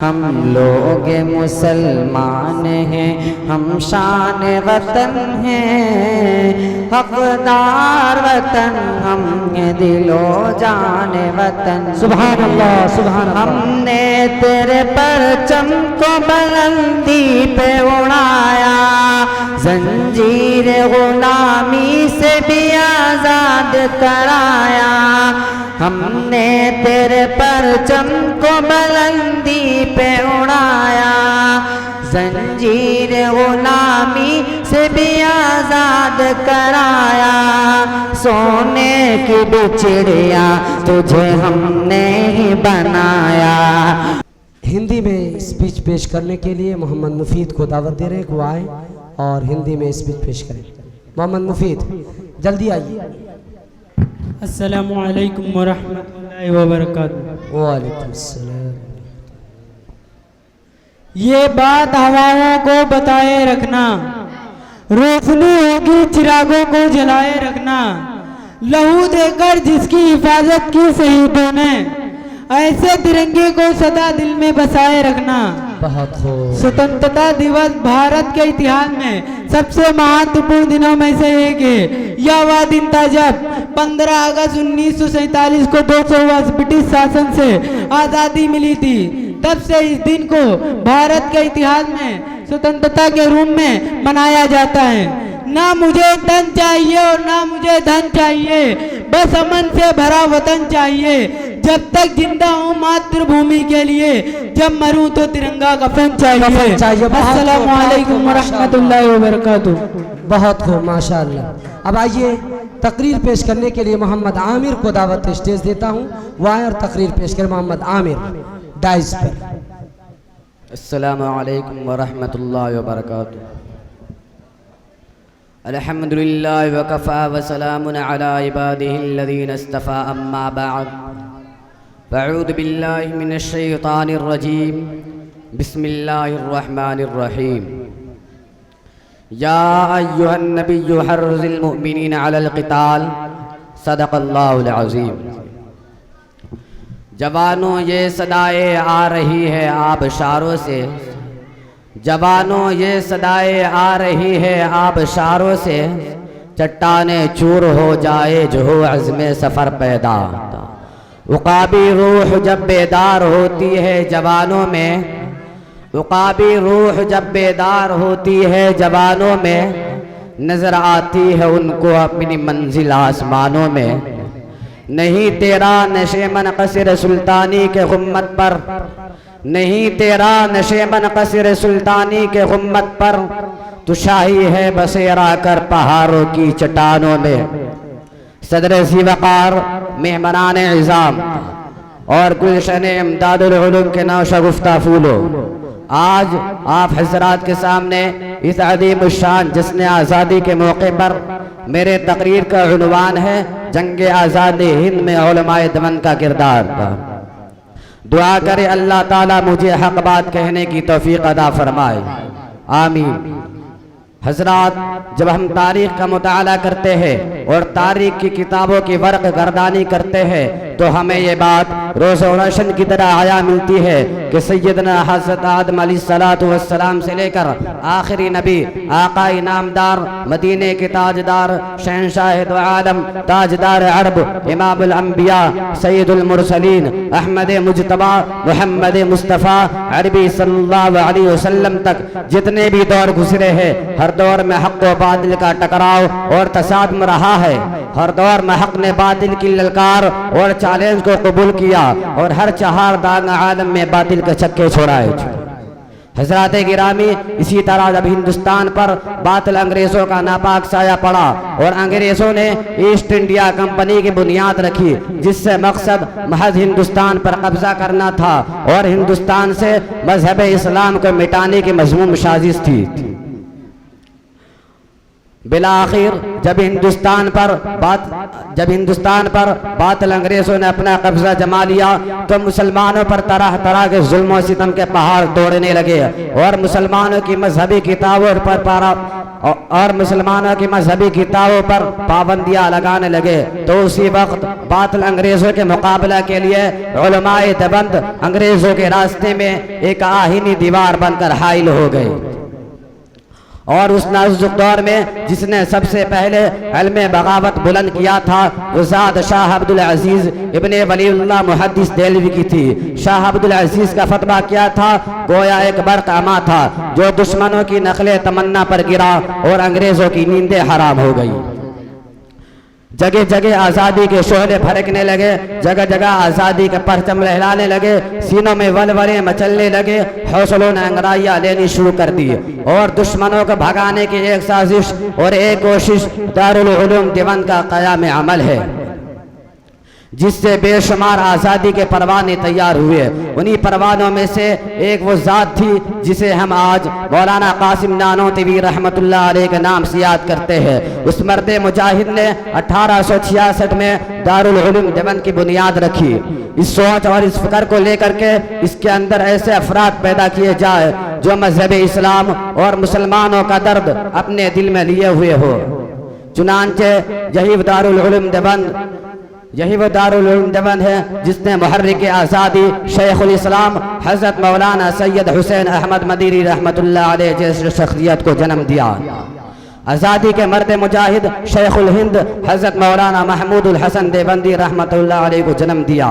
हम लोग मुसलमान हैं, हम शान वतन हैं, हकदार वतन हम दिलो जान वतन। सुभान अल्लाह सुभान अल्लाह। हमने तेरे परचम को बुलंदी पे उड़ाया, जंजीर गुलामी से भी आजाद कराया। हमने तेरे परचम को बुलंदी पे उड़ाया, जंजीर गुलामी से भी आजाद कराया। सोने की बिछड़िया तुझे हमने ही बनाया। हिंदी में स्पीच पेश करने के लिए मोहम्मद मुफीद को दावत दे रहे हैं कि वो आए और हिंदी में स्पीच पेश करें। मोहम्मद मुफीद जल्दी आइए। अस्सलामु अलैकुम वरहमतुल्लाहि वबरकातुहू। वालेकुम सलाम। ये बात हवाओं को बताए रखना, रोशनी होगी चिरागों को जलाए रखना। लहू देकर जिसकी हिफाजत की शहीदों ने, ऐसे तिरंगे को सदा दिल में बसाए रखना। बहुत खूब। स्वतंत्रता दिवस भारत के इतिहास में सबसे महत्वपूर्ण दिनों में से एक है। यह वह दिन था जब 15 अगस्त 1947 को 200 वर्ष ब्रिटिश शासन से आज़ादी मिली थी। तब से इस दिन को भारत के इतिहास में स्वतंत्रता के रूप में मनाया जाता है। ना मुझे धन चाहिए और ना मुझे धन चाहिए, बस अमन से भरा वतन चाहिए। जब तक जिंदा हूँ मातृभूमि के लिए, जब मरूं तो तिरंगा कफन चाहिए। अस्सलामु अलैकुम वरहमतुल्लाहि वबरकातुहू। बहुत खूब माशाअल्लाह। अब आइए तकरीर पेश करने के लिए मोहम्मद आमिर को दावत स्टेज देता हूँ। वो आए और तकरीर पेश करें। मोहम्मद आमिर डाइस पर। अस्सलामु अलैकुम वरहमतुल्लाहि वबरकातुहू। अल्हम्दुलिल्लाह वकफ़ा वसलामुन अला इबादिहिल्लज़ीना इस्तफ़ा अम्मा बअद। अऊज़ु बिल्लाहि मिनश शैतानिर रजीम। बिस्मिल्लाहिर रहमानिर रहीम। या अय्युहन नबिय्यु हर्रिज़िल मुअमिनीना अलल क़िताल। सदक़ल्लाहुल अज़ीम। जवानों ये सदाएँ आ रही है आबशारों से, जवानों ये सदाएँ आ रही है आबशारों से। चट्टाने चूर हो जाए जो हो अज़्मे सफ़र पैदा। उक़ाबी रूह जब बेदार होती है जवानों में, उक़ाबी रूह जब बेदार होती है जवानों में, नज़र आती है उनको अपनी मंजिल आसमानों में। नहीं तेरा नशे मनक़सिर सुल्तानी के गुम्मत पर, नहीं तेरा नशे मनक़सिर सुल्तानी के गुम्मत पर, तू शाही है बसेरा कर पहाड़ों की चट्टानों में। सदर ज़ीवक़ार मेहमानान इज़ाम और गुलशन इमदादुल उलूम के नौशगुफ्ता फूलो, आज आप हज़रात के सामने इस अज़ीम शान जिस्ने आज़ादी के मौके पर मेरे तकरीर का उन्वान है जंग आज़ादी हिंद में उलमाए दमन का किरदार। दुआ करे अल्लाह ताला मुझे हक बात कहने की तौफीक अदा फरमाए, आमीन। हज़रात, जब हम तारीख़ का मुताला करते हैं और तारीख़ की किताबों की वर्क गर्दानी करते हैं तो हमें ये बात रोज़ रोशन की तरह आया मिलती है कि सैयदना हज़रत आदम अलैहिस्सलातु वस्सलाम से लेकर आखिरी नबी आका इनामदार मदीने के ताजदार शहंशाह दो आलम ताजदार अरब इमामुल अंबिया सैयदुल मुरसलीन अहमद मुजतबा मुहम्मद मुस्तफ़ा अरबी सल्लल्लाहु अलैहि वसल्लम तक जितने भी दौर गुजरे हैं, हर दौर में हक़ व बातिल का टकराव और तसादम रहा है। हर दौर में हक़ ने बातिल की ललकार और चैलेंज को कबूल किया और हर चहार दाग आलम में बातिल के छक्के छोड़ाए। हज़रात गिरामी, इसी तरह जब हिंदुस्तान पर बातिल अंग्रेज़ों का नापाक साया पड़ा और अंग्रेज़ों ने ईस्ट इंडिया कंपनी की बुनियाद रखी, जिससे मकसद महज हिंदुस्तान पर कब्जा करना था और हिंदुस्तान से मजहब इस्लाम को मिटाने की मज़मूम साजिश थी। बिलाखिर जब हिंदुस्तान पर बातिल अंग्रेज़ों ने अपना कब्जा जमा लिया तो मुसलमानों पर तरह तरह के जुल्म और सितम के पहाड़ तोड़ने लगे और मुसलमानों की मजहबी किताबों पर और मुसलमानों की मजहबी किताबों पर पाबंदियां लगाने लगे, तो उसी वक्त बातिल अंग्रेजों के मुकाबला के लिए उलमाए देवबंद अंग्रेजों के रास्ते में एक आहीनी दीवार बनकर हाइल हो गए। और उस नाजुक दौर में जिसने सबसे पहले इल्मे बगावत बुलंद किया था वो ज़ात शाह अब्दुल अजीज इब्ने वलीउल्लाह मुहद्दिस देलवी की थी। शाह अब्दुल अजीज का फतवा क्या था? गोया एक बरक़ामा था जो दुश्मनों की नकले तमन्ना पर गिरा और अंग्रेजों की नींदें हराम हो गई। जगह जगह आज़ादी के शोले भड़कने लगे, जगह जगह आज़ादी के परचम लहराने लगे, सीनों में वलवले मचलने लगे, हौसलों ने अंगड़ाइयाँ लेनी शुरू कर दी और दुश्मनों को भगाने की एक साजिश और एक कोशिश दारुल उलूम देवबंद का क़याम अमल है, जिससे बेशुमार आज़ादी के परवाने तैयार हुए। उन्हीं परवानों में से एक वो ज़ात थी जिसे हम आज मौलाना कासिम नानोतवी रहमतुल्लाह अलैह के नाम से याद करते हैं। उस मर्द मुजाहिद ने 1866 में दारुल उलूम देवबंद की बुनियाद रखी। इस सोच और इस फिक्र को लेकर के इसके अंदर ऐसे अफराद पैदा किए जाए जो मजहब इस्लाम और मुसलमानों का दर्द अपने दिल में लिए हुए हो। चुनांचे यही दारुल उलूम देवबंद है जिसने मुहर्रिक आज़ादी शेखुल इस्लाम हज़रत मौलाना सैयद हुसैन अहमद मदीरी रहमतुल्लाह अलैह जैसे शख्सियत को जन्म दिया। आज़ादी के मर्द मुजाहिद शेखुल हिंद हज़रत मौलाना महमूदुल हसन देवबंदी रहमतुल्लाह अलैह को जन्म दिया।